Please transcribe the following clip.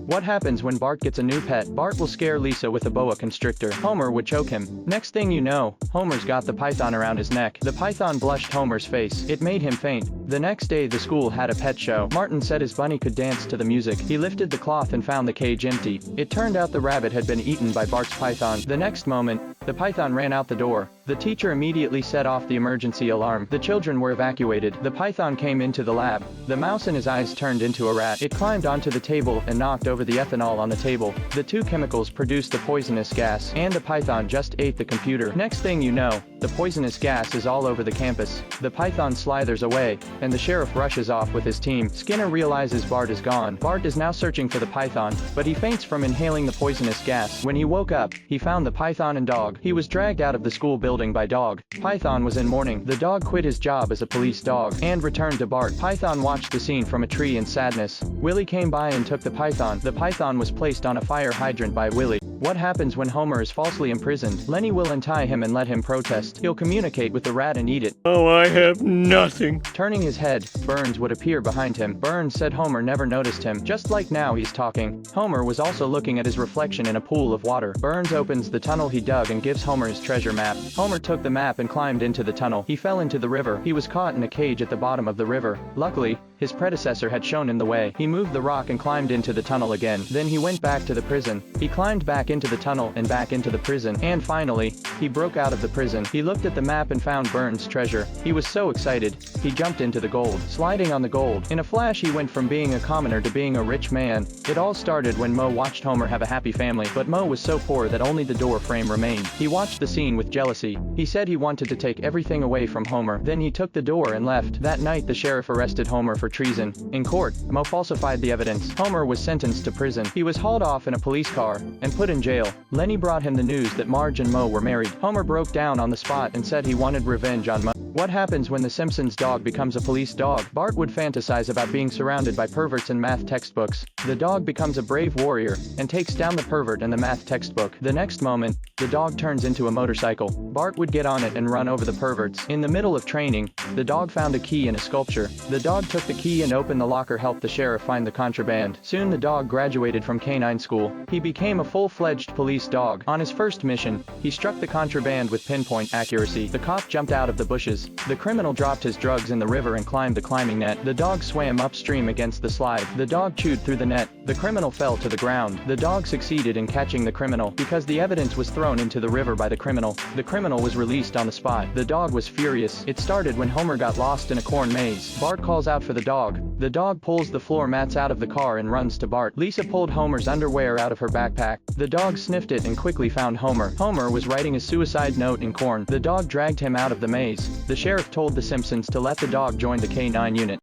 What happens when Bart gets a new pet? Bart will scare Lisa with a boa constrictor. Homer would choke him. Next thing you know, Homer's got the python around his neck. The python blushed Homer's face. It made him faint. The next day the school had a pet show. Martin said his bunny could dance to the music. He lifted the cloth and found the cage empty. It turned out the rabbit had been eaten by Bart's python. The next moment, the python ran out the door. The teacher immediately set off the emergency alarm. The children were evacuated. The python came into the lab. The mouse in his eyes turned into a rat. It climbed onto the table and knocked over the ethanol on the table. The two chemicals produced the poisonous gas, and the python just ate the computer. Next thing you know, the poisonous gas is all over the campus. The python slithers away, and the sheriff rushes off with his team. Skinner realizes Bart is gone. Bart is now searching for the python, but he faints from inhaling the poisonous gas. When he woke up, he found the python and dog. He was dragged out of the school building by Dog. Python was in mourning. The dog quit his job as a police dog and returned to Bart. Python watched the scene from a tree in sadness. Willie came by and took the python. The python was placed on a fire hydrant by Willie. What happens when Homer is falsely imprisoned? Lenny will untie him and let him protest. He'll communicate with the rat and eat it. Oh, I have nothing. Turning his head, Burns would appear behind him. Burns said Homer never noticed him. Just like now he's talking. Homer was also looking at his reflection in a pool of water. Burns opens the tunnel he dug and gives Homer his treasure map. Homer took the map and climbed into the tunnel. He fell into the river. He was caught in a cage at the bottom of the river. Luckily, his predecessor had shown him the way. He moved the rock and climbed into the tunnel again. Then he went back to the prison. He climbed back into the tunnel and back into the prison. And finally, he broke out of the prison. He looked at the map and found Burns' treasure. He was so excited, he jumped into the gold. Sliding on the gold. In a flash he went from being a commoner to being a rich man. It all started when Moe watched Homer have a happy family, but Moe was so poor that only the door frame remained. He watched the scene with jealousy. He said he wanted to take everything away from Homer. Then he took the door and left. That night the sheriff arrested Homer for treason. In court, Moe falsified the evidence. Homer was sentenced to prison. He was hauled off in a police car and put in jail. Lenny brought him the news that Marge and Moe were married. Homer broke down on the spot and said he wanted revenge on Moe. What happens when the Simpsons dog becomes a police dog? Bart would fantasize about being surrounded by perverts in math textbooks. The dog becomes a brave warrior and takes down the pervert in the math textbook. The next moment, the dog turns into a motorcycle. Bart would get on it and run over the perverts. In the middle of training, the dog found a key in a sculpture. The dog took the key and opened the locker, helped the sheriff find the contraband. Soon the dog graduated from canine school. He became a full-fledged police dog. On his first mission, he struck the contraband with pinpoint accuracy. The cop jumped out of the bushes. The criminal dropped his drugs in the river and climbed the climbing net. The dog swam upstream against the slide. The dog chewed through the net. The criminal fell to the ground. The dog succeeded in catching the criminal because the evidence was thrown into the river by the criminal. The criminal was released on the spot. The dog was furious. It started when Homer got lost in a corn maze. Bart calls out for the dog. The dog pulls the floor mats out of the car and runs to Bart. Lisa pulled Homer's underwear out of her backpack. The dog sniffed it and quickly found Homer. Homer was writing a suicide note in corn. The dog dragged him out of the maze. The sheriff told the Simpsons to let the dog join the K9 unit.